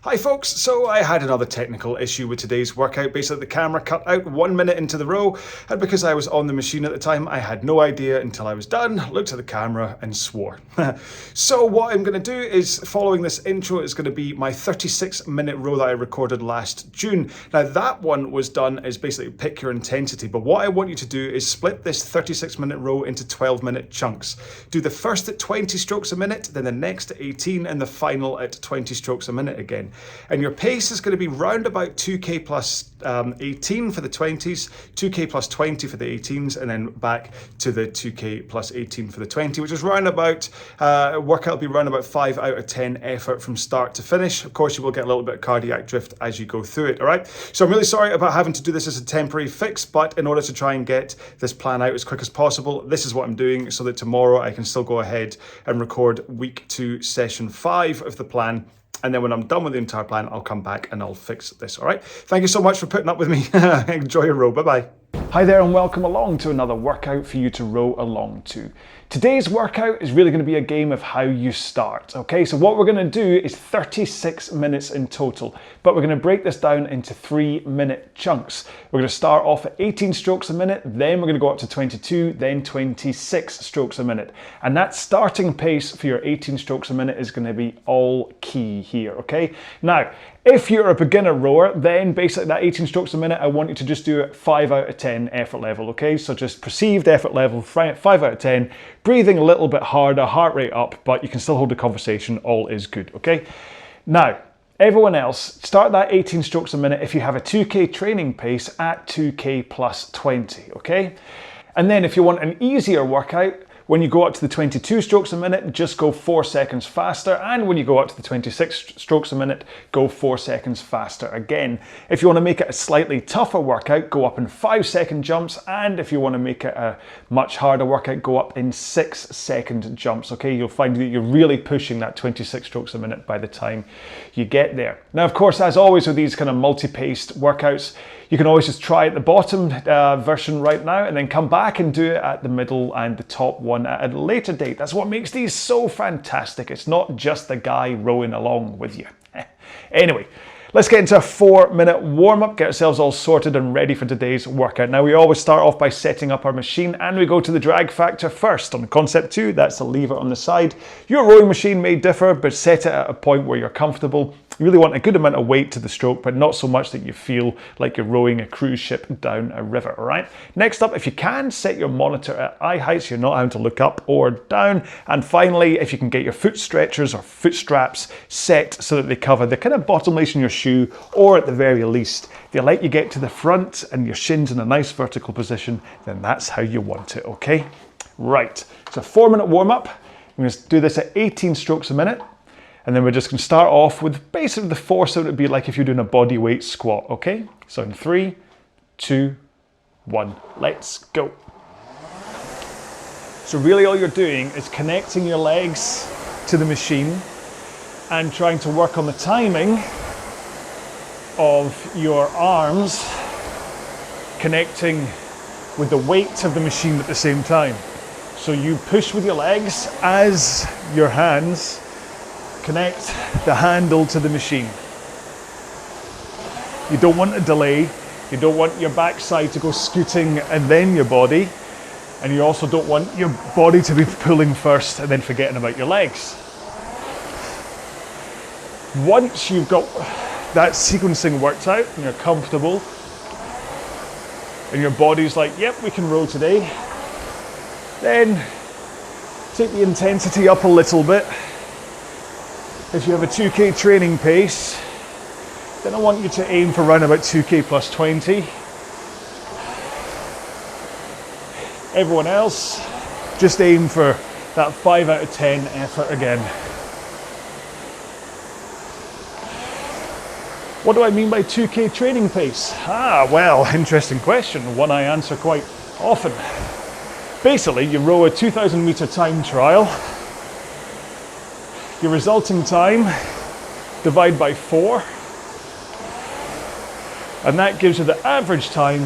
Hi folks, so I had another technical issue with today's workout. Basically the camera cut out 1 minute into the row, and because I was on the machine at the time, I had no idea until I was done, looked at the camera and swore. So what I'm going to do is, following this intro, is going to be my 36-minute row that I recorded last June. Now that one was done as basically pick your intensity, but what I want you to do is split this 36-minute row into 12-minute chunks. Do the first at 20 strokes a minute, then the next at 18, and the final at 20 strokes a minute again. And your pace is going to be round about 2k plus 18 for the 20s, 2k plus 20 for the 18s, and then back to the 2k plus 18 for the 20, which is round about, workout will be round about 5 out of 10 effort from start to finish. Of course, you will get a little bit of cardiac drift as you go through it, all right? So I'm really sorry about having to do this as a temporary fix, but in order to try and get this plan out as quick as possible, this is what I'm doing so that tomorrow I can still go ahead and record week 2, session 5 of the plan. And then when I'm done with the entire plan, I'll come back and I'll fix this, all right? Thank you so much for putting up with me. Enjoy your row, bye-bye. Hi there and welcome along to another workout for you to row along to. Today's workout is really going to be a game of how you start, okay? So what we're going to do is 36 minutes in total, but we're going to break this down into 3-minute chunks. We're going to start off at 18 strokes a minute, then we're going to go up to 22, then 26 strokes a minute. And that starting pace for your 18 strokes a minute is going to be all key here, okay? Now, if you're a beginner rower, then basically that 18 strokes a minute, I want you to just do it 5 out of 10 effort level, okay? So just perceived effort level, 5 out of 10, breathing a little bit harder, heart rate up, but you can still hold the conversation, all is good, okay? Now, everyone else, start that 18 strokes a minute if you have a 2k training pace at 2k plus 20, okay? And then if you want an easier workout, when you go up to the 22 strokes a minute, just go 4 seconds faster. And when you go up to the 26 strokes a minute, go 4 seconds faster again. If you want to make it a slightly tougher workout, go up in 5-second jumps. And if you want to make it a much harder workout, go up in 6-second jumps. Okay, you'll find that you're really pushing that 26 strokes a minute by the time you get there. Now, of course, as always with these kind of multi-paced workouts, you can always just try at the bottom version right now and then come back and do it at the middle and the top one at a later date. That's what makes these so fantastic. It's not just the guy rowing along with you. Anyway, let's get into a 4-minute warm-up, get ourselves all sorted and ready for today's workout. Now, we always start off by setting up our machine and we go to the drag factor first. On concept 2, that's the lever on the side. Your rowing machine may differ, but set it at a point where you're comfortable. You really want a good amount of weight to the stroke, but not so much that you feel like you're rowing a cruise ship down a river, all right? Next up, if you can, set your monitor at eye height so you're not having to look up or down. And finally, if you can get your foot stretchers or foot straps set so that they cover the kind of bottom lace in your shoe, or at the very least, they let you get to the front and your shins in a nice vertical position, then that's how you want it, okay? Right, so 4-minute warm-up. I'm going to do this at 18 strokes a minute. And then we're just going to start off with basically the force that it would be like if you're doing a body weight squat, okay? So in 3, 2, 1, let's go. So really all you're doing is connecting your legs to the machine and trying to work on the timing of your arms connecting with the weight of the machine at the same time. So you push with your legs as your hands connect the handle to the machine. You don't want a delay. You don't want your backside to go scooting and then your body. And you also don't want your body to be pulling first and then forgetting about your legs. Once you've got that sequencing worked out and you're comfortable and your body's like, yep, we can row today, then take the intensity up a little bit. If you have a 2k training pace, then I want you to aim for around about 2k plus 20. Everyone else, just aim for that 5 out of 10 effort again. What do I mean by 2k training pace? Well, interesting question, one I answer quite often. Basically, you row a 2,000 meter time trial. Your resulting time, divide by 4, and that gives you the average time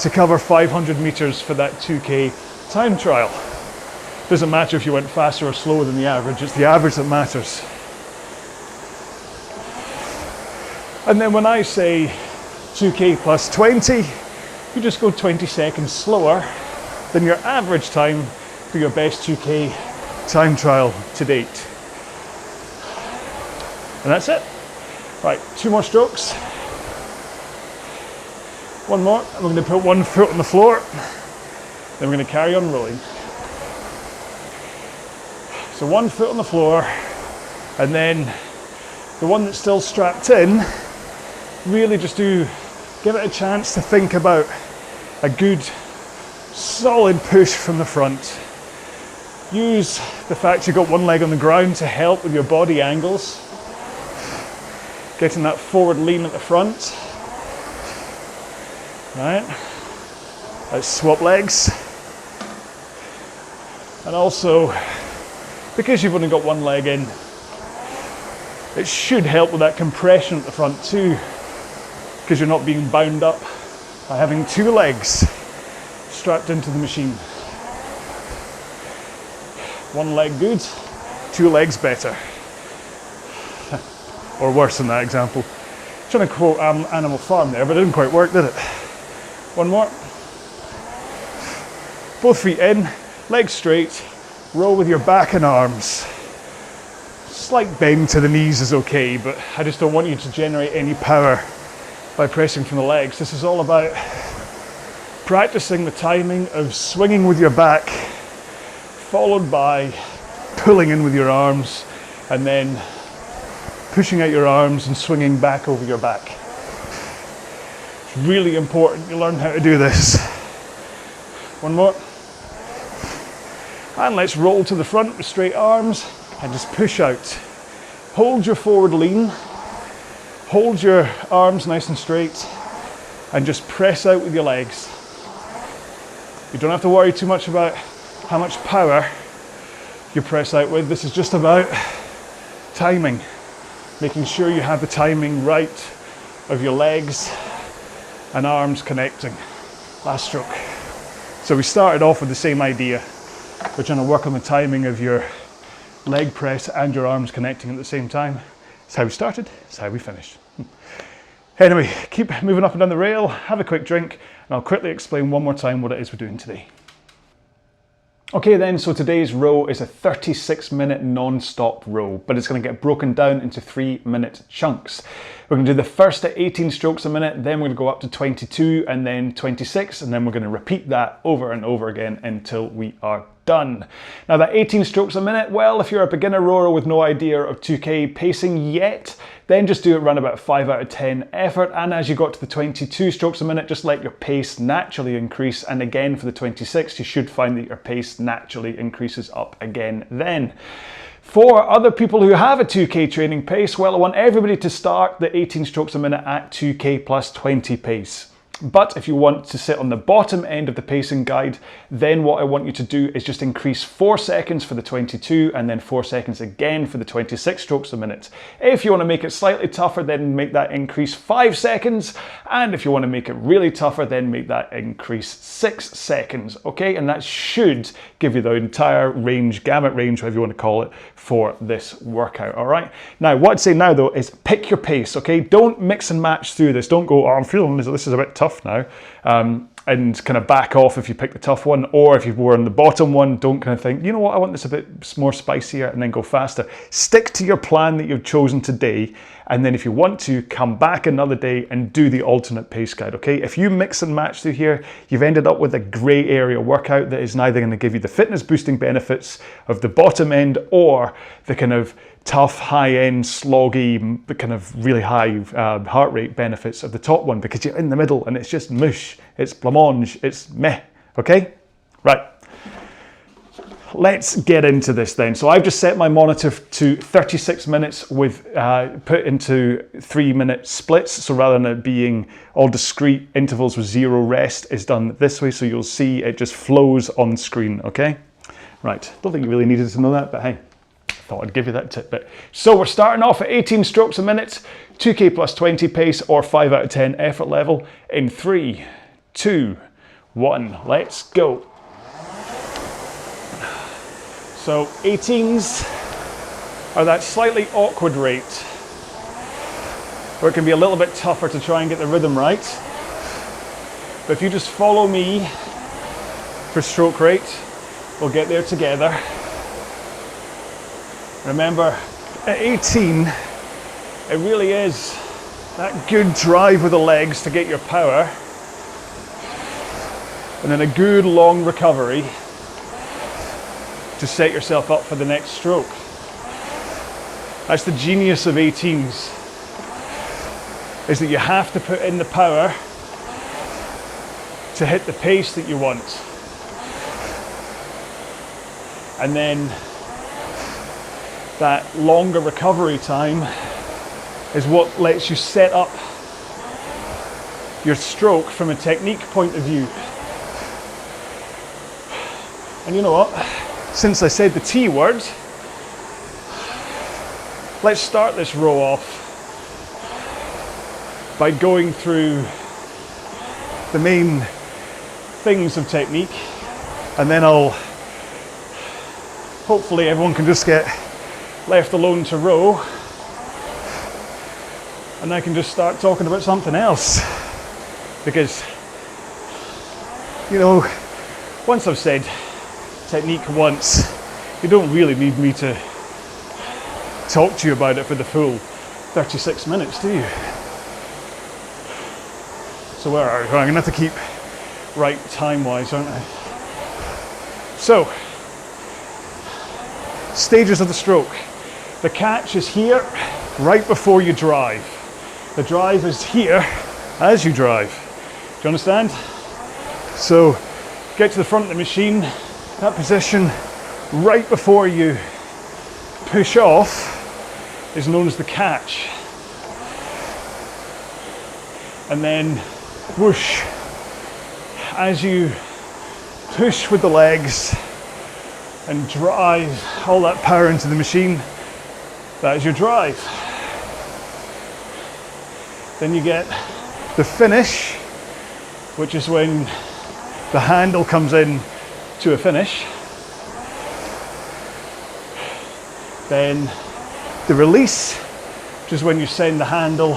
to cover 500 meters for that 2k time trial. Doesn't matter if you went faster or slower than the average, it's the average that matters. And then when I say 2K plus 20, you just go 20 seconds slower than your average time for your best 2K time trial to date. And that's it. Right, 2 more strokes. 1 more, and we're going to put 1 foot on the floor. Then we're going to carry on rolling. So 1 foot on the floor, and then the one that's still strapped in, really just give it a chance to think about a good solid push from the front. Use the fact you've got one leg on the ground to help with your body angles. Getting that forward lean at the front. Right, let's swap legs. And also, because you've only got one leg in, it should help with that compression at the front too, because you're not being bound up by having 2 legs strapped into the machine. 1 leg good, 2 legs better. Or worse in that example. Trying to quote Animal Farm there, but it didn't quite work, did it? 1 more. Both feet in, legs straight, roll with your back and arms. Slight bend to the knees is okay, but I just don't want you to generate any power by pressing from the legs. This is all about practicing the timing of swinging with your back, followed by pulling in with your arms, and then pushing out your arms and swinging back over your back. It's really important you learn how to do this. 1 more. And let's roll to the front with straight arms and just push out. Hold your forward lean, hold your arms nice and straight, and just press out with your legs. You don't have to worry too much about how much power you press out with. This is just about timing. Making sure you have the timing right of your legs and arms connecting. Last stroke. So we started off with the same idea. We're trying to work on the timing of your leg press and your arms connecting at the same time. It's how we started, it's how we finished. Anyway, keep moving up and down the rail, have a quick drink, and I'll quickly explain one more time what it is we're doing today. Okay then, so today's row is a 36-minute non-stop row, but it's going to get broken down into 3-minute chunks. We're going to do the first at 18 strokes a minute, then we're going to go up to 22 and then 26, and then we're going to repeat that over and over again until we are done. Now that 18 strokes a minute, well, if you're a beginner rower with no idea of 2K pacing yet, then just do it around about 5 out of 10 effort, and as you got to the 22 strokes a minute, just let your pace naturally increase, and again for the 26, you should find that your pace naturally increases up again then. For other people who have a 2K training pace, well, I want everybody to start the 18 strokes a minute at 2K plus 20 pace. But if you want to sit on the bottom end of the pacing guide, then what I want you to do is just increase 4 seconds for the 22 and then 4 seconds again for the 26 strokes a minute. If you want to make it slightly tougher, then make that increase 5 seconds. And if you want to make it really tougher, then make that increase 6 seconds. Okay, and that should give you the entire range, gamut range, whatever you want to call it, for this workout. All right. Now, what I'd say now though is pick your pace. Okay, don't mix and match through this. Don't go, oh, I'm feeling this is a bit tough now, and kind of back off if you pick the tough one, or if you were on the bottom one, don't kind of think, you know what, I want this a bit more spicier, and then go faster. Stick to your plan that you've chosen today, and then if you want to, come back another day and do the alternate pace guide, okay? If you mix and match through here, you've ended up with a grey area workout that is neither going to give you the fitness boosting benefits of the bottom end or the kind of tough, high-end, sloggy, kind of really high heart rate benefits of the top one, because you're in the middle and it's just mush, it's blancmange, it's meh, okay? Right. Let's get into this then. So I've just set my monitor to 36 minutes with put into 3-minute splits. So rather than it being all discrete intervals with 0 rest, is done this way. So you'll see it just flows on screen, okay? Right, don't think you really needed to know that, but hey, thought I'd give you that tidbit. So we're starting off at 18 strokes a minute, 2K plus 20 pace or 5 out of 10 effort level in 3, 2, 1, let's go. So 18s are that slightly awkward rate where it can be a little bit tougher to try and get the rhythm right. But if you just follow me for stroke rate, we'll get there together. Remember, at 18, it really is that good drive with the legs to get your power, and then a good long recovery to set yourself up for the next stroke. That's the genius of 18s, is that you have to put in the power to hit the pace that you want. And then that longer recovery time is what lets you set up your stroke from a technique point of view. And you know what? Since I said the T word, let's start this row off by going through the main things of technique, and then hopefully everyone can just get left alone to row, and I can just start talking about something else. Because, you know, once I've said technique once, you don't really need me to talk to you about it for the full 36 minutes, do you? So where are we? I'm gonna have to keep right time-wise, aren't I? So, stages of the stroke. The catch is here, right before you drive. The drive is here as you drive. Do you understand? So, get to the front of the machine, that position right before you push off is known as the catch. And then whoosh, as you push with the legs and drive all that power into the machine, that is your drive. Then you get the finish, which is when the handle comes in to a finish. Then the release, which is when you send the handle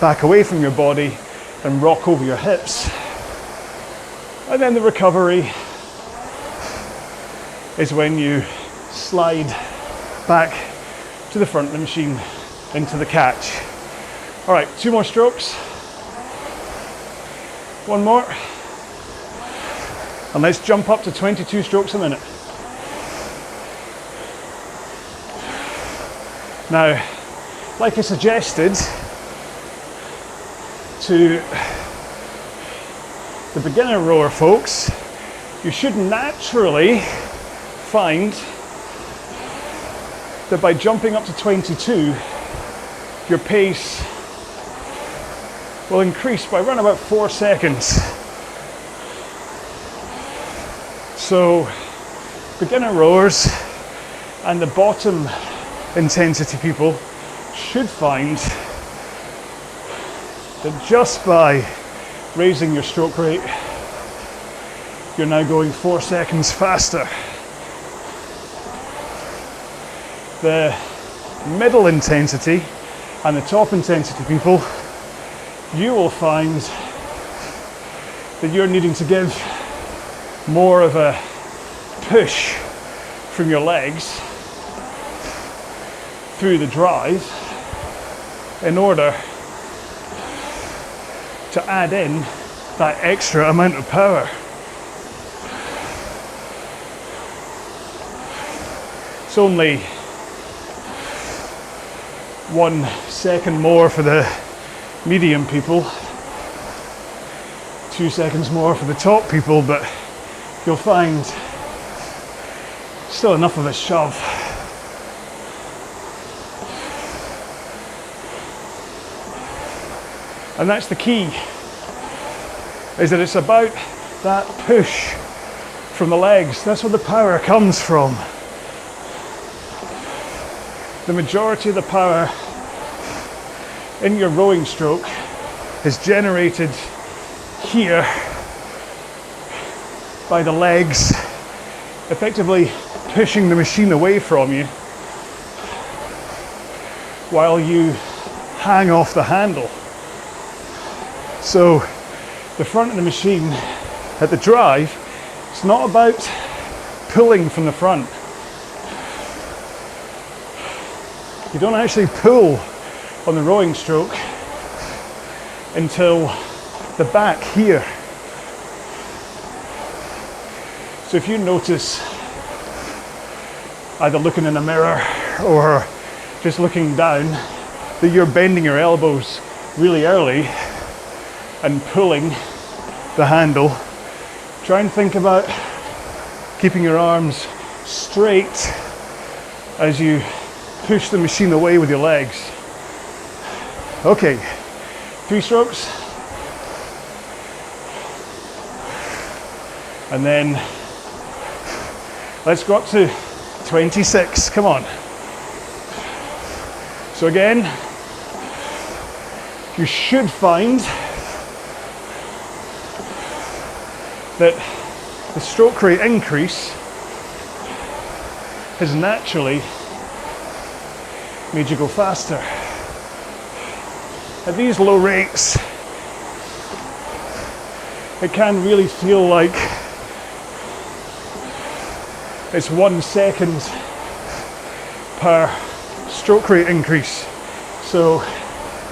back away from your body and rock over your hips. And then the recovery is when you slide back to the front of the machine into the catch. All right, 2 more strokes. 1 more. And let's jump up to 22 strokes a minute. Now, like I suggested to the beginner rower folks, you should naturally find that by jumping up to 22, your pace will increase by around about 4 seconds. So, beginner rowers and the bottom intensity people should find that just by raising your stroke rate, you're now going 4 seconds faster. The middle intensity and the top intensity people, you will find that you're needing to give more of a push from your legs through the drive in order to add in that extra amount of power. It's only 1 second more for the medium people, 2 seconds more for the top people, but you'll find still enough of a shove. And that's the key, is that it's about that push from the legs. That's where the power comes from. The majority of the power in your rowing stroke is generated here by the legs effectively pushing the machine away from you while you hang off the handle. So the front of the machine at the drive, it's not about pulling from the front. You don't actually pull on the rowing stroke until the back here. So if you notice, either looking in a mirror or just looking down, that you're bending your elbows really early and pulling the handle, try and think about keeping your arms straight as you push the machine away with your legs. Okay, 3 strokes. And then let's go up to 26, come on. So again, you should find that the stroke rate increase has naturally made you go faster. At these low rates, it can really feel like it's 1 second per stroke rate increase. So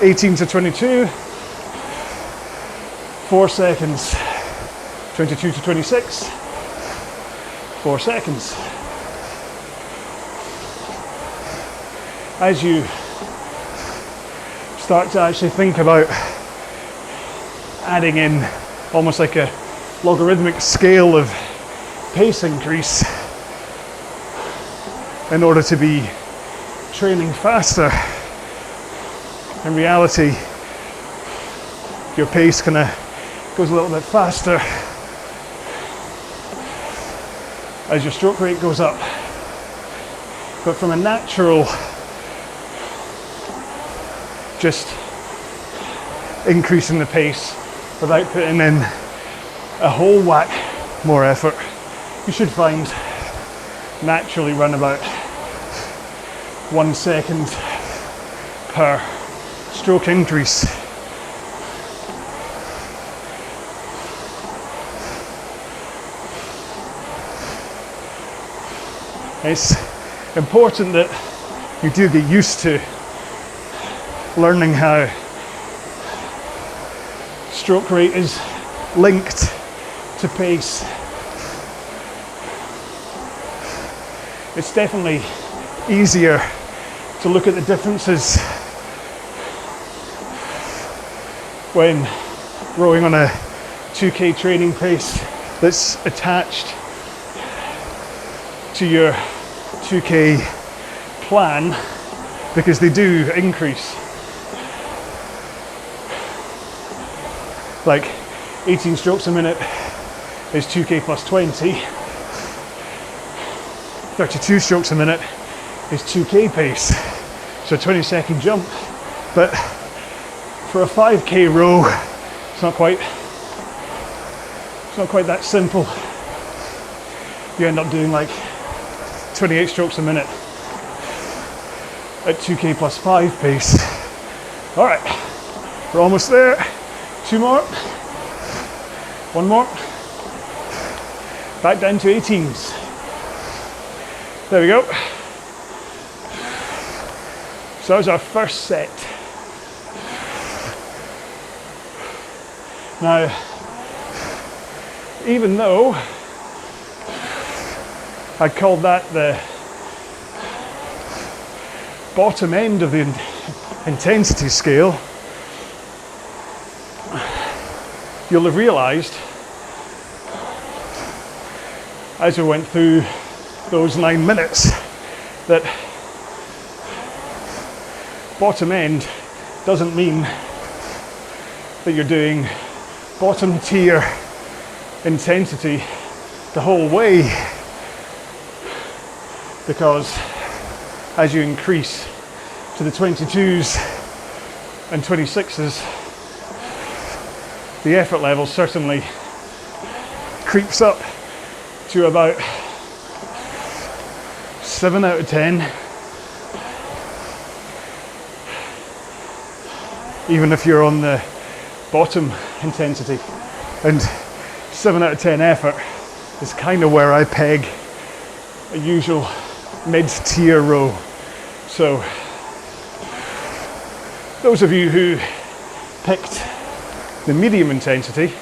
18 to 22, 4 seconds. 22 to 26, 4 seconds. As you start to actually think about adding in almost like a logarithmic scale of pace increase in order to be training faster, in reality your pace kind of goes a little bit faster as your stroke rate goes up. But from a natural, just increasing the pace without putting in a whole whack more effort, you should find naturally run about 1 second per stroke increase. It's important that you do get used to learning how stroke rate is linked to pace. It's definitely easier to look at the differences when rowing on a 2K training pace that's attached to your 2K plan, because they do increase. Like 18 strokes a minute is 2K plus 20, 32 strokes a minute is 2K pace, so a 20-second jump. But for a 5K row, it's not quite that simple. You end up doing like 28 strokes a minute at 2K plus 5 pace. All right, we're almost there. 2 more, 1 more. Back down to 18s. There we go. So that was our first set. Now, even though I called that the bottom end of the intensity scale, you'll have realized as we went through those 9 minutes that bottom end doesn't mean that you're doing bottom tier intensity the whole way, because as you increase to the 22s and 26s, the effort level certainly creeps up to about 7 out of 10, even if you're on the bottom intensity. And 7 out of 10 effort is kind of where I peg a usual mid-tier row. So those of you who picked the medium intensity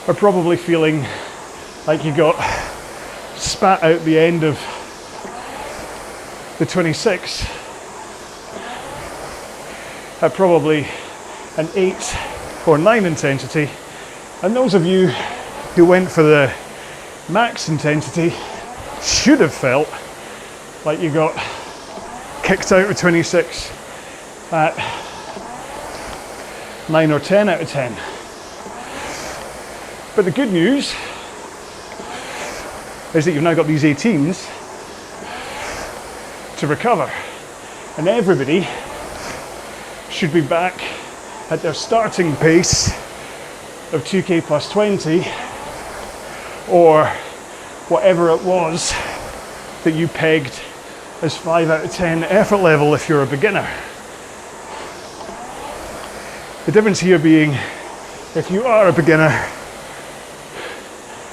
are probably feeling like you got spat out the end of the 26 at probably an 8 or 9 intensity, and those of you who went for the max intensity should have felt like you got kicked out of 26 at 9 or 10 out of 10. But the good news is that you've now got these 18s to recover, and everybody should be back at their starting pace of 2k plus 20, or whatever it was that you pegged as 5 out of 10 effort level if you're a beginner. The difference here being, if you are a beginner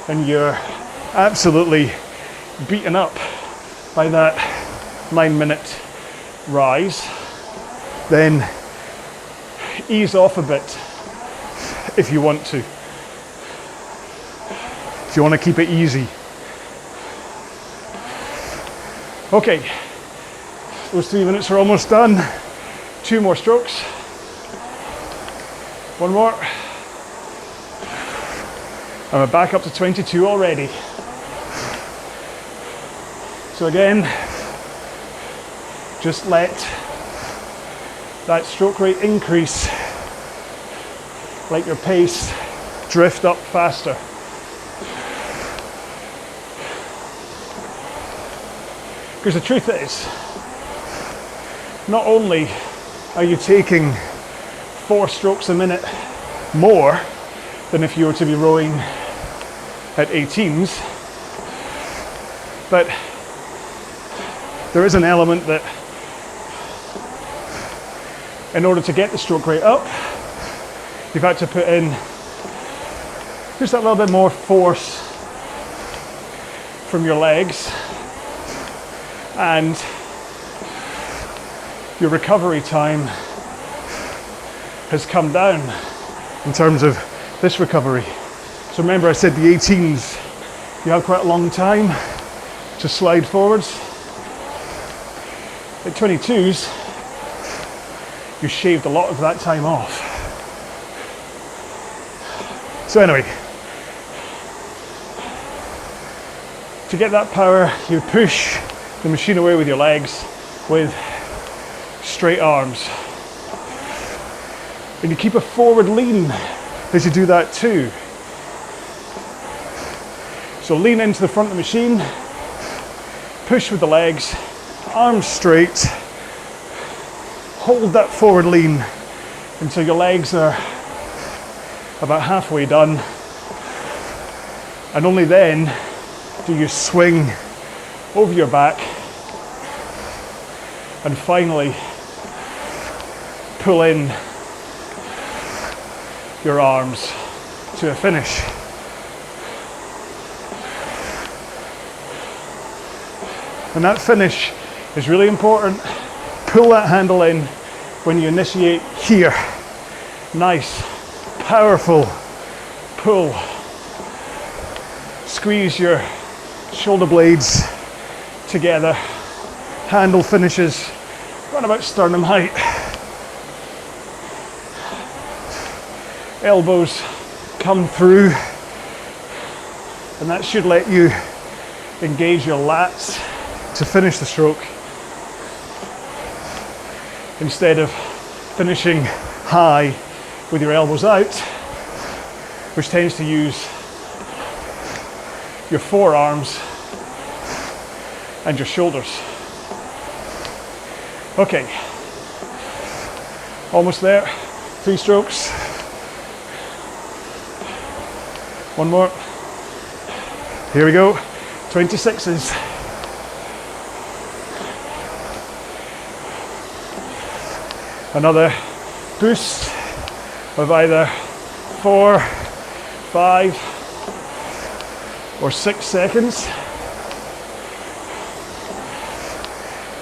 and you're absolutely beaten up by that 9-minute rise, then ease off a bit if you want to. If you want to keep it easy. Okay, those 3 minutes are almost done. 2 more strokes. 1 more. And we're back up to 22 already. So again, just let that stroke rate increase. Let your pace drift up faster. Because the truth is, not only are you taking 4 strokes a minute more than if you were to be rowing at 18s, but there is an element that in order to get the stroke rate up, you've had to put in just a little bit more force from your legs, and your recovery time has come down in terms of this recovery. So remember, I said the 18s, you have quite a long time to slide forwards. At 22s, you shaved a lot of that time off. So anyway, to get that power, you push the machine away with your legs with straight arms. And you keep a forward lean as you do that too. So lean into the front of the machine, push with the legs, arms straight, hold that forward lean until your legs are about halfway done, and only then do you swing over your back and finally pull in your arms to a finish. And that finish is really important. Pull that handle in when you initiate here. Nice, powerful pull. Squeeze your shoulder blades together. Handle finishes around about sternum height. Elbows come through, and that should let you engage your lats to finish the stroke, instead of finishing high with your elbows out, which tends to use your forearms and your shoulders. Okay, almost there. 3 strokes. 1 more. Here we go. 26s. another boost of either 4, 5, or 6 seconds.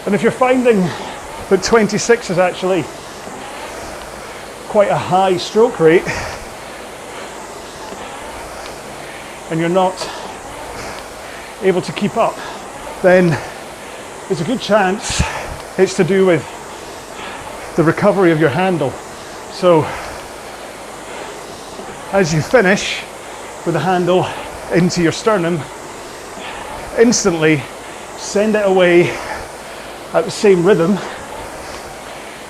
And if you're finding that 26 is actually quite a high stroke rate, and you're not able to keep up, then there's a good chance it's to do with the recovery of your handle. So as you finish with the handle into your sternum, instantly send it away at the same rhythm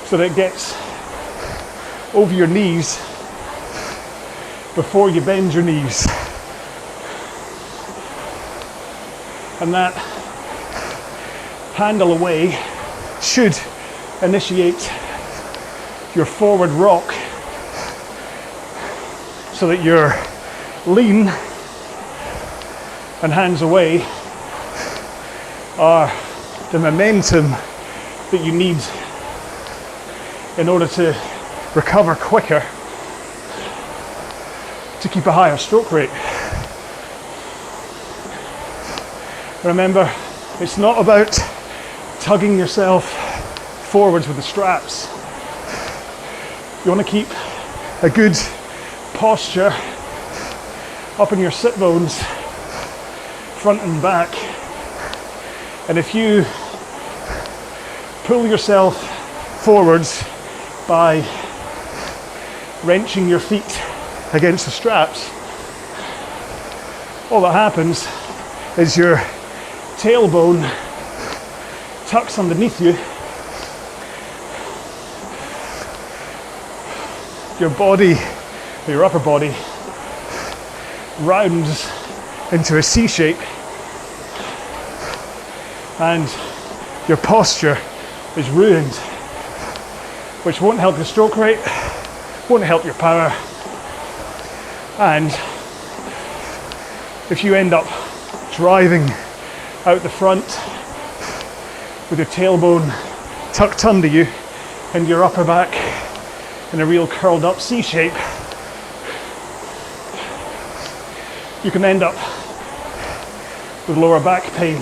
so that it gets over your knees before you bend your knees. And that handle away should initiate your forward rock so that your lean and hands away are the momentum that you need in order to recover quicker to keep a higher stroke rate. Remember, it's not about tugging yourself forwards with the straps. You want to keep a good posture up in your sit bones, front and back. And if you pull yourself forwards by wrenching your feet against the straps, all that happens is your tailbone tucks underneath you. Your body, your upper body, rounds into a C shape, and your posture is ruined, which won't help your stroke rate, won't help your power, and if you end up driving out the front with your tailbone tucked under you and your upper back in a real curled up C shape, you can end up with lower back pain.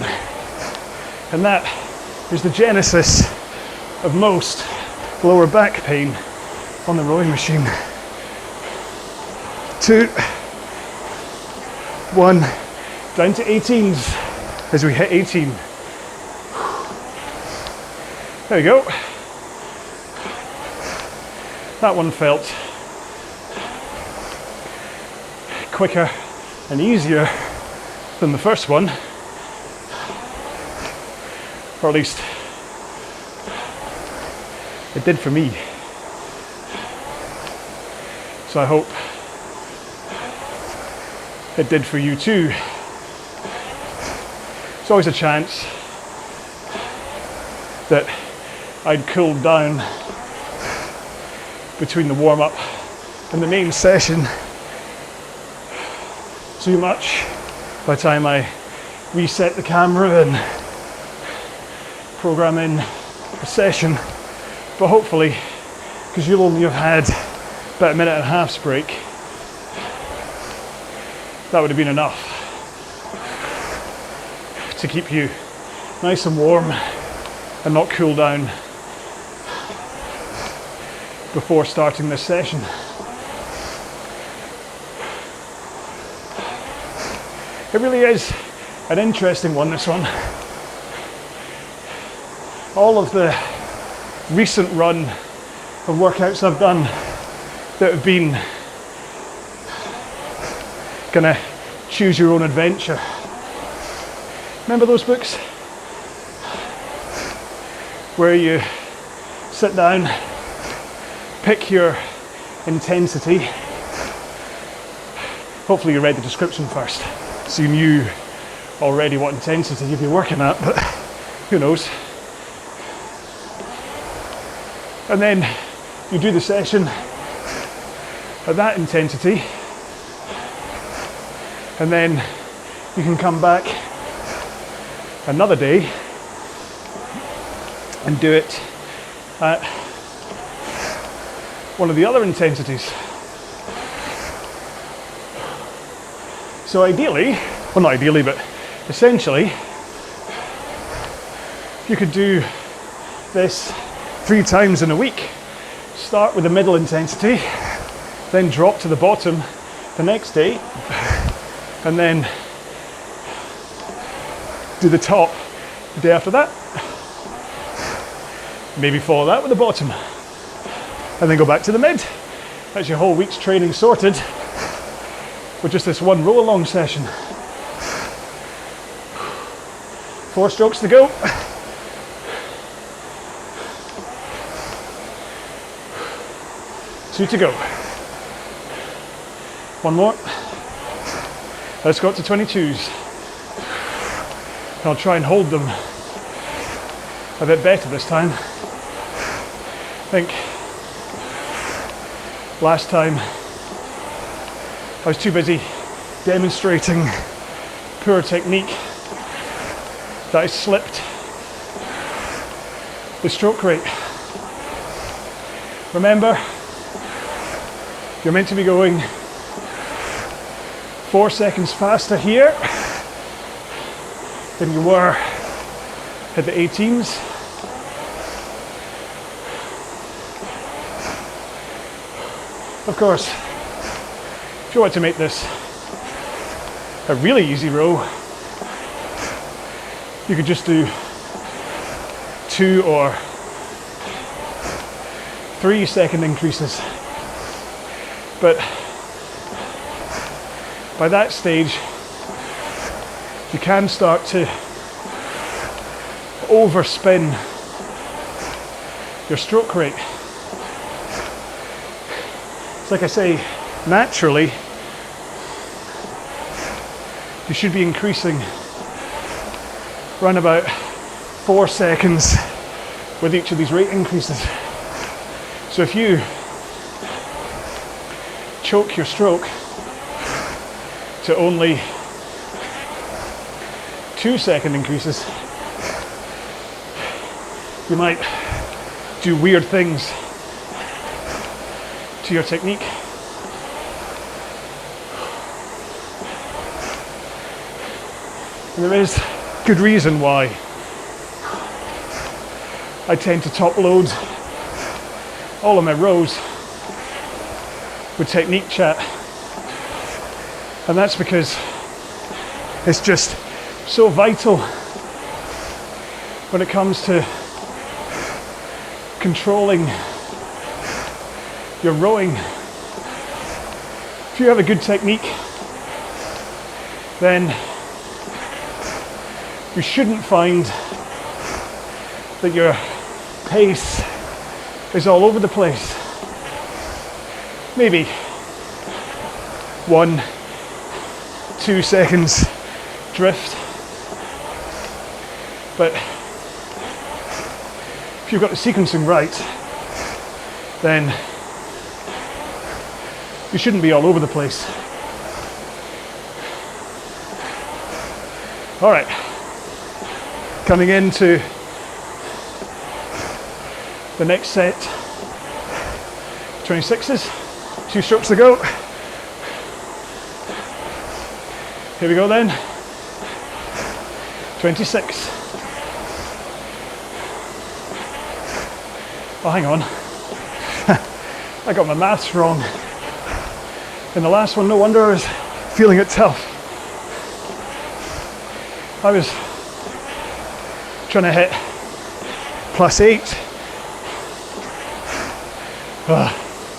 And that is the genesis of most lower back pain on the rowing machine. 2, 1, down to 18s as we hit 18. There we go. That one felt quicker and easier than the first one, or at least it did for me. So I hope it did for you too. It's always a chance that I'd cooled down between the warm-up and the main session too much by the time I reset the camera and program in a session. But hopefully, because you'll only have had about a minute and a half's break, that would have been enough to keep you nice and warm and not cool down before starting this session. It really is an interesting one, this one. All of the recent run of workouts I've done that have been gonna choose your own adventure. Remember those books? Where you sit down, pick your intensity. Hopefully you read the description first, so you knew already what intensity you'd be working at, but who knows. And then you do the session at that intensity, and then you can come back another day and do it at one of the other intensities. So ideally, well not ideally, but essentially, you could do this 3 times in a week. Start with the middle intensity, then drop to the bottom the next day, and then do the top the day after that. Maybe follow that with the bottom, and then go back to the mid. That's your whole week's training sorted with just this one RowAlong session. 4 strokes to go. Two to go. One more. Let's go up to 22s. I'll try and hold them a bit better this time. I think last time I was too busy demonstrating poor technique that I slipped the stroke rate. Remember, you're meant to be going 4 seconds faster here than you were at the 18s. Of course, if you want to make this a really easy row, you could just do 2 or 3 second increases. But by that stage, you can start to overspin your stroke rate. It's like I say, naturally, you should be increasing around about 4 seconds with each of these rate increases. So if you choke your stroke to only 2 second increases, you might do weird things to your technique. And there is good reason why I tend to top load all of my rows with technique chat, and that's because it's just so vital when it comes to controlling your rowing. If you have a good technique, then you shouldn't find that your pace is all over the place. Maybe 1-2 seconds drift, but if you've got the sequencing right, then you shouldn't be all over the place. All right, coming into the next set, 26s, 2 strokes to go. Here we go then, 26. Oh, hang on. I got my maths wrong. In the last one, no wonder I was feeling it tough. I was trying to hit +8.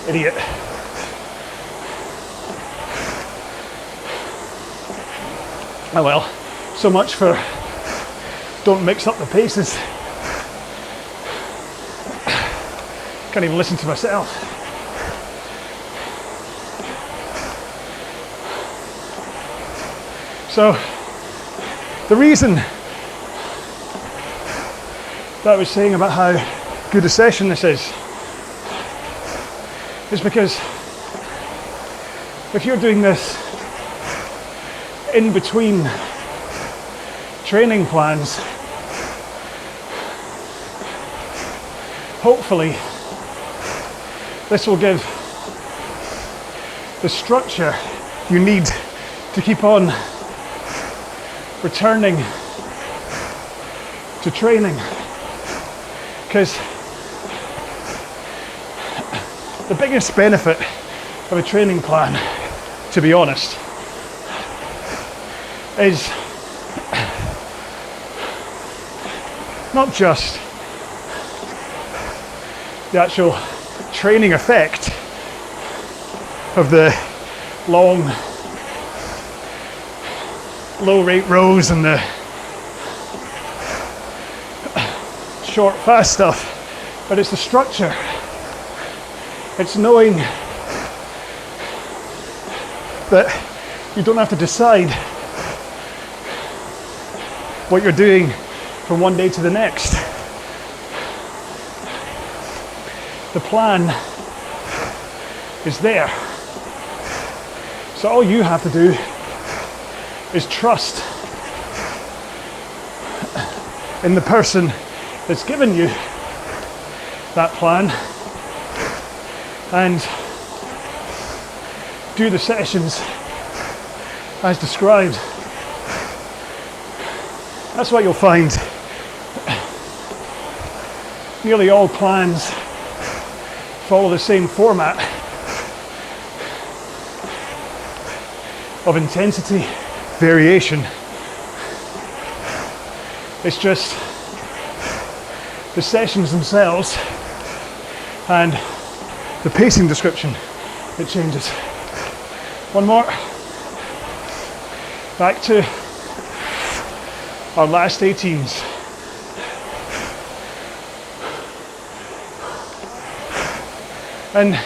Idiot. Oh well, so much for don't mix up the paces. Can't even listen to myself. So, the reason that I was saying about how good a session this is because if you're doing this in between training plans, hopefully This will give the structure you need to keep on returning to training. Because the biggest benefit of a training plan, to be honest, is not just the actual training effect of the long, low rate rows and the short, fast stuff, but it's the structure. It's knowing that you don't have to decide what you're doing from one day to the next. The plan is there. So all you have to do is trust in the person that's given you that plan and do the sessions as described. That's what you'll find. Nearly all plans follow the same format of intensity variation. It's just the sessions themselves and the pacing description that changes. One more. Back to our last 18s. And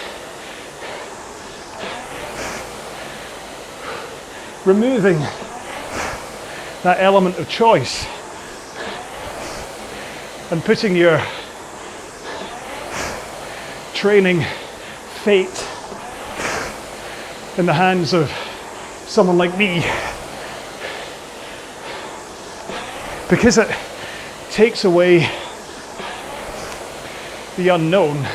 removing that element of choice and putting your training fate in the hands of someone like me, because it takes away the unknown.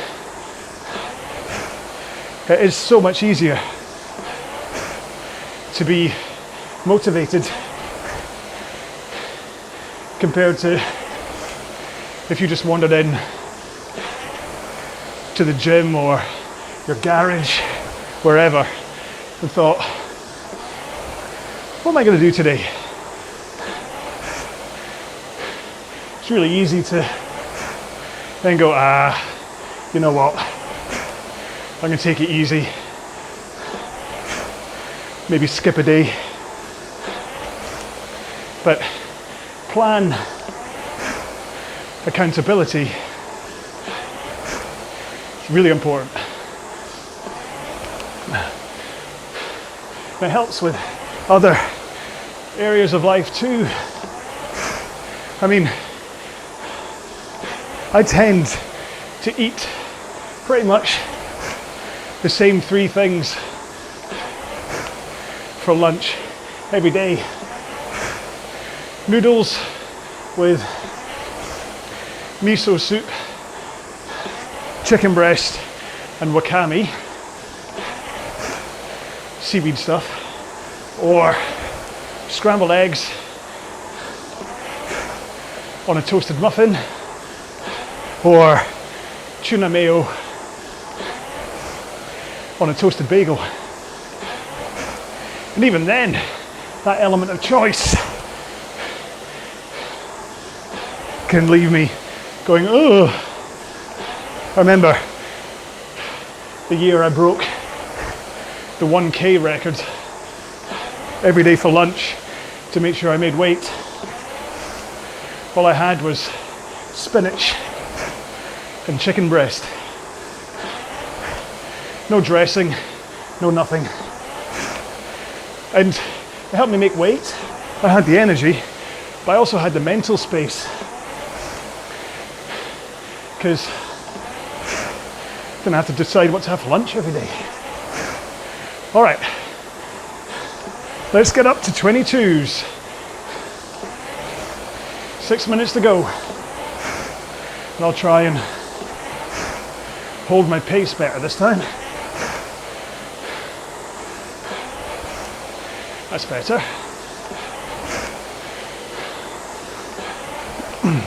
It is so much easier to be motivated compared to if you just wandered in to the gym or your garage, wherever, and thought, what am I going to do today? It's really easy to then go, you know what, I'm going to take it easy, maybe skip a day, but plan accountability is really important. It helps with other areas of life too. I mean, I tend to eat pretty much the same 3 things for lunch every day. Noodles with miso soup, chicken breast and wakame, seaweed stuff, or scrambled eggs on a toasted muffin, or tuna mayo on a toasted bagel. And even then, that element of choice can leave me going, oh. I remember the year I broke the 1K record every day for lunch to make sure I made weight. All I had was spinach and chicken breast. No dressing, no nothing. And it helped me make weight. I had the energy, but I also had the mental space, because I didn't have to decide what to have for lunch every day. All right, let's get up to 22s. 6 minutes to go. And I'll try and hold my pace better this time. That's better. In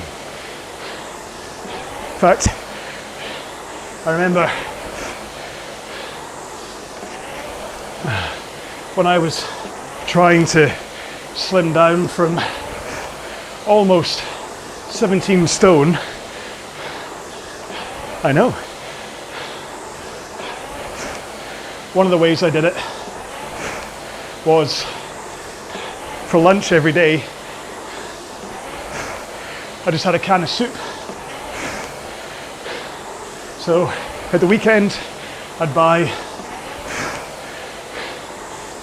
fact, I remember when I was trying to slim down from almost 17 stone. I know. One of the ways I did it was for lunch every day, I just had a can of soup. So at the weekend, I'd buy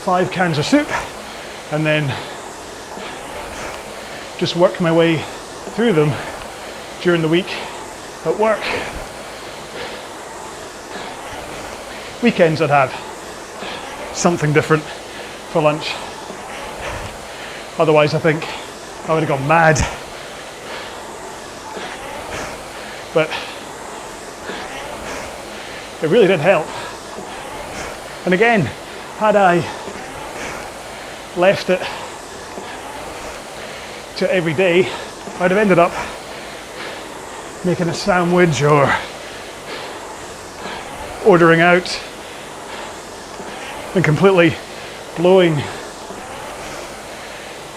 5 cans of soup and then just work my way through them during the week at work. Weekends I'd have something different for lunch. Otherwise I think I would have gone mad. But it really did help. And again, had I left it to every day, I'd have ended up making a sandwich or ordering out and completely blowing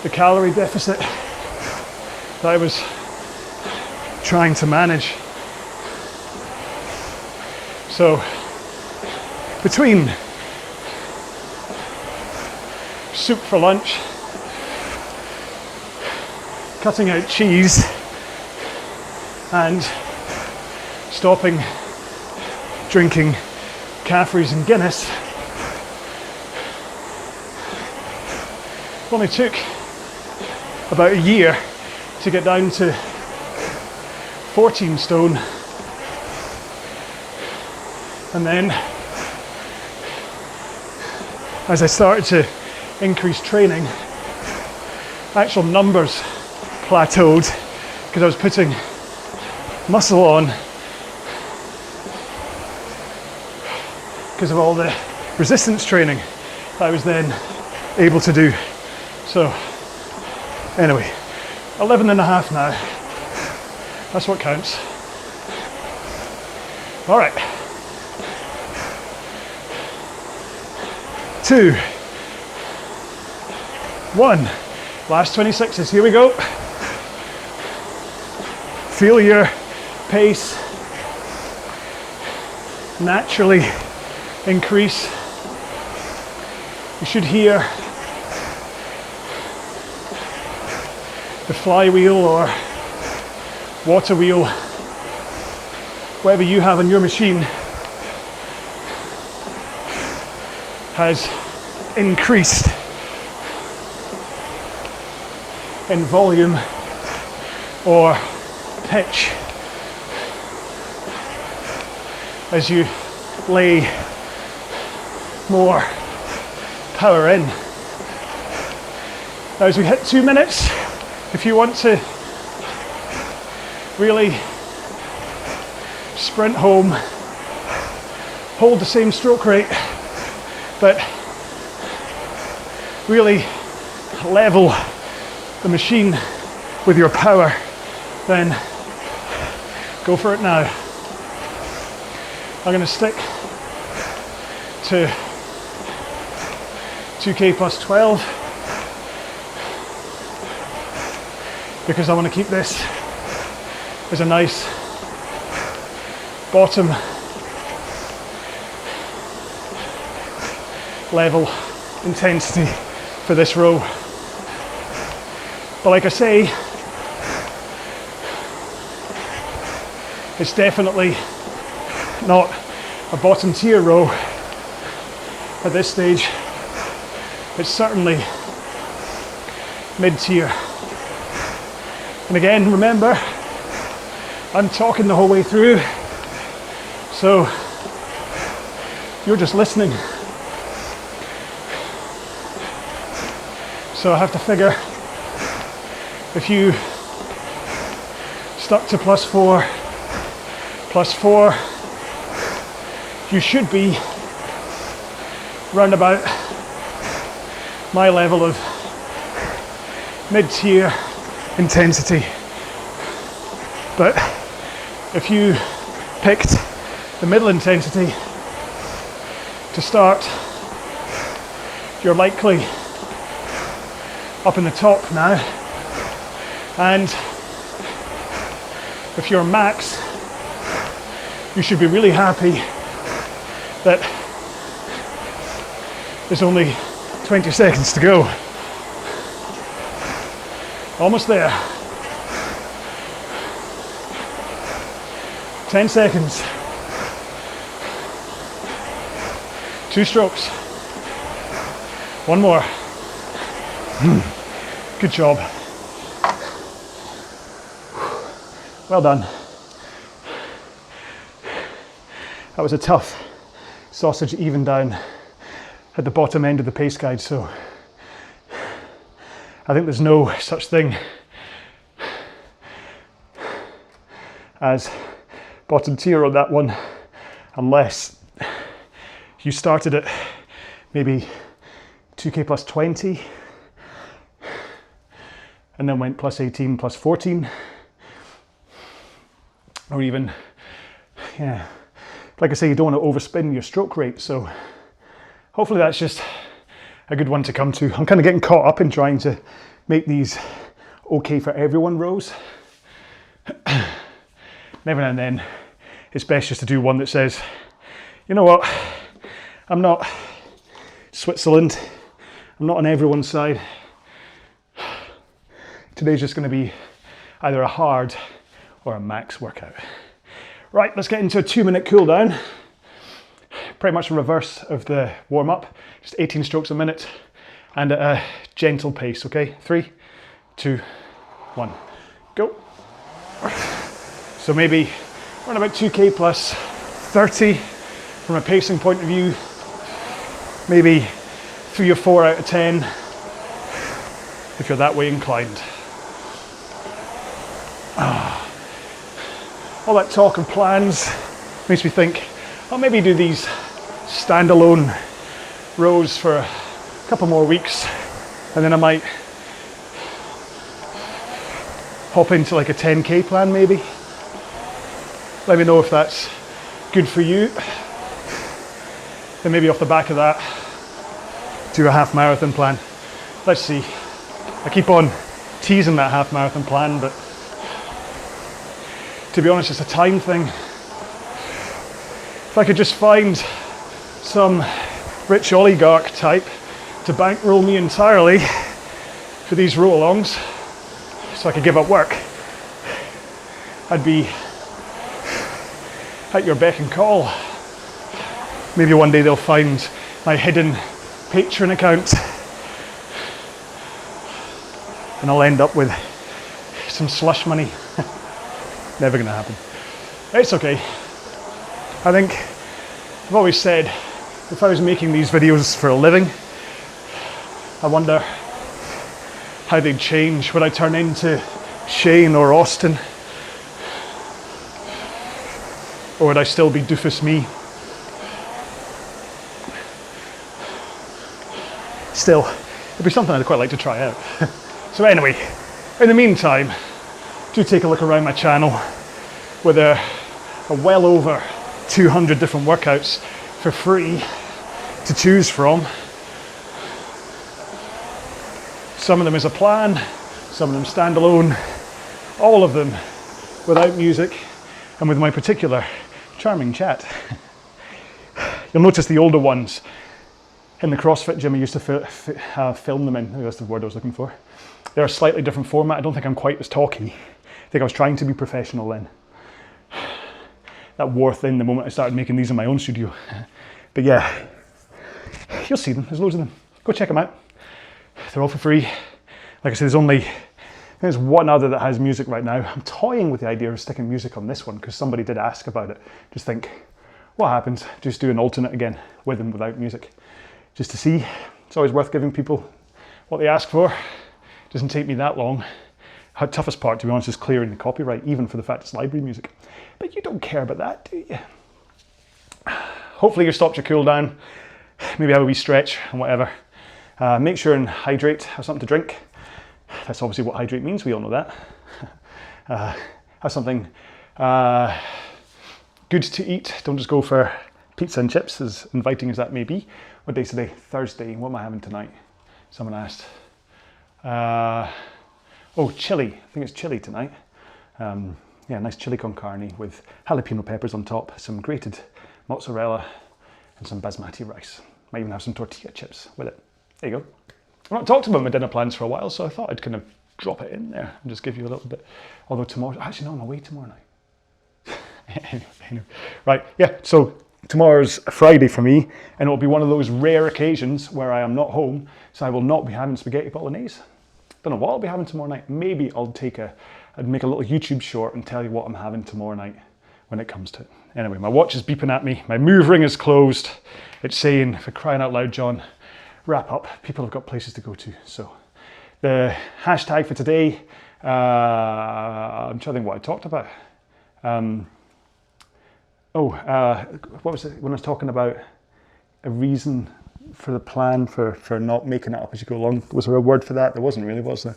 the calorie deficit that I was trying to manage. So between soup for lunch, cutting out cheese, and stopping drinking Caffrey's and Guinness, it only took about a year to get down to 14 stone. And then as I started to increase training, actual numbers plateaued because I was putting muscle on because of all the resistance training that I was then able to do. So anyway, 11 and a half now. That's what counts. All right. 2, 1. Last 26s. Here we go. Feel your pace naturally increase. You should hear the flywheel or water wheel, whatever you have on your machine, has increased in volume or pitch as you lay more power in. Now as we hit 2 minutes, if you want to really sprint home, hold the same stroke rate, but really level the machine with your power, then go for it now. I'm going to stick to 2K plus 12 because I want to keep this as a nice bottom level intensity for this row. But like I say, it's definitely not a bottom tier row at this stage. It's certainly mid-tier. And again, remember, I'm talking the whole way through, so you're just listening. So I have to figure, if you stuck to +4, +4, you should be round about my level of mid-tier intensity. But if you picked the middle intensity to start, you're likely up in the top now. And if you're max, you should be really happy that there's only 20 seconds to go. Almost there. 10 seconds. 2 strokes. 1 more. Good job. Well done. That was a tough sausage even down at the bottom end of the pace guide, so I think there's no such thing as bottom tier on that one unless you started at maybe 2k plus 20 and then went plus 18 plus 14, or even, yeah, like I say, you don't want to overspin your stroke rate, so hopefully that's just a good one to come to. I'm kind of getting caught up in trying to make these okay for everyone rows. And every now and then it's best just to do one that says, you know what, I'm not Switzerland, I'm not on everyone's side. Today's just going to be either a hard or a max workout. Right, let's get into a 2-minute cool down. Pretty much a reverse of the warm up, just 18 strokes a minute and at a gentle pace, okay? 3, 2, 1, go. So maybe run about 2k plus 30 from a pacing point of view, maybe 3 or 4 out of 10 if you're that way inclined. All that talk of plans makes me think I'll maybe do these standalone rows for a couple more weeks, and then I might hop into like a 10k plan maybe. Let me know if that's good for you. Then maybe off the back of that, do a half marathon plan. Let's see. I keep on teasing that half marathon plan, but to be honest, it's a time thing. If I could just find some rich oligarch type to bankroll me entirely for these RowAlongs so I could give up work, I'd be at your beck and call. Maybe one day they'll find my hidden Patreon account and I'll end up with some slush money. Never gonna happen. It's okay. I think I've always said if I was making these videos for a living, I wonder how they'd change. Would I turn into Shane or Austin? Or would I still be doofus me? Still, it'd be something I'd quite like to try out. So anyway, in the meantime, do take a look around my channel with a well over 200 different workouts for free to choose from. Some of them is a plan, some of them standalone, all of them without music and with my particular charming chat. You'll notice the older ones in the CrossFit gym I used to film them in. Maybe that's the word I was looking for. They're a slightly different format. I don't think I'm quite as talky. I think I was trying to be professional then. That wore thin the moment I started making these in my own studio. But yeah, you'll see them. There's loads of them. Go check them out. They're all for free. Like I said, there's one other that has music right now. I'm toying with the idea of sticking music on this one because somebody did ask about it. Just think, what happens? Just do an alternate again, with and without music. Just to see. It's always worth giving people what they ask for. Doesn't take me that long. The toughest part, to be honest, is clearing the copyright, even for the fact it's library music. But you don't care about that, do you? hopefully you stopped your cool down. Maybe have a wee stretch and whatever. Make sure and hydrate, have something to drink. That's obviously what hydrate means, we all know that. Have something good to eat. Don't just go for pizza and chips, as inviting as that may be. What day is today? Thursday. What am I having tonight? Someone asked. Oh, chili. I think it's chili tonight. Yeah, nice chili con carne with jalapeno peppers on top, some grated mozzarella, and some basmati rice. Might even have some tortilla chips with it. There you go. I've not talked about my dinner plans for a while, so I thought I'd kind of drop it in there and just give you a little bit. Although tomorrow, actually no, I'm away tomorrow night. anyway. Right, yeah, so tomorrow's Friday for me, and it'll be one of those rare occasions where I am not home, so I will not be having spaghetti bolognese. Don't know what I'll be having tomorrow night. Maybe I'd make a little YouTube short and tell you what I'm having tomorrow night when it comes to it. Anyway, my watch is beeping at me. My move ring is closed. It's saying, for crying out loud, John, wrap up. People have got places to go to. So the hashtag for today, I'm trying to think what I talked about. What was it when I was talking about a reason for the plan for not making it up as you go along? Was there a word for that? There wasn't really, was there?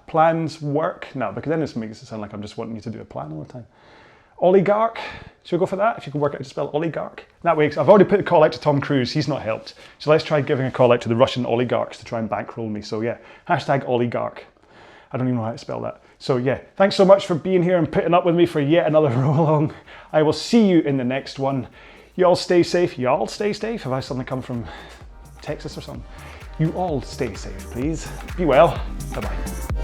Plans work? No, because then this makes it sound like I'm just wanting you to do a plan all the time. Oligarch, should we go for that? If you can work out how to spell oligarch. That way, I've already put a call out to Tom Cruise, he's not helped. So let's try giving a call out to the Russian oligarchs to try and bankroll me. So yeah, hashtag oligarch. I don't even know how to spell that. So yeah, thanks so much for being here and putting up with me for yet another row along. I will see you in the next one. You all stay safe. You all stay safe. If I suddenly come from Texas or something. You all stay safe, please. Be well. Bye-bye.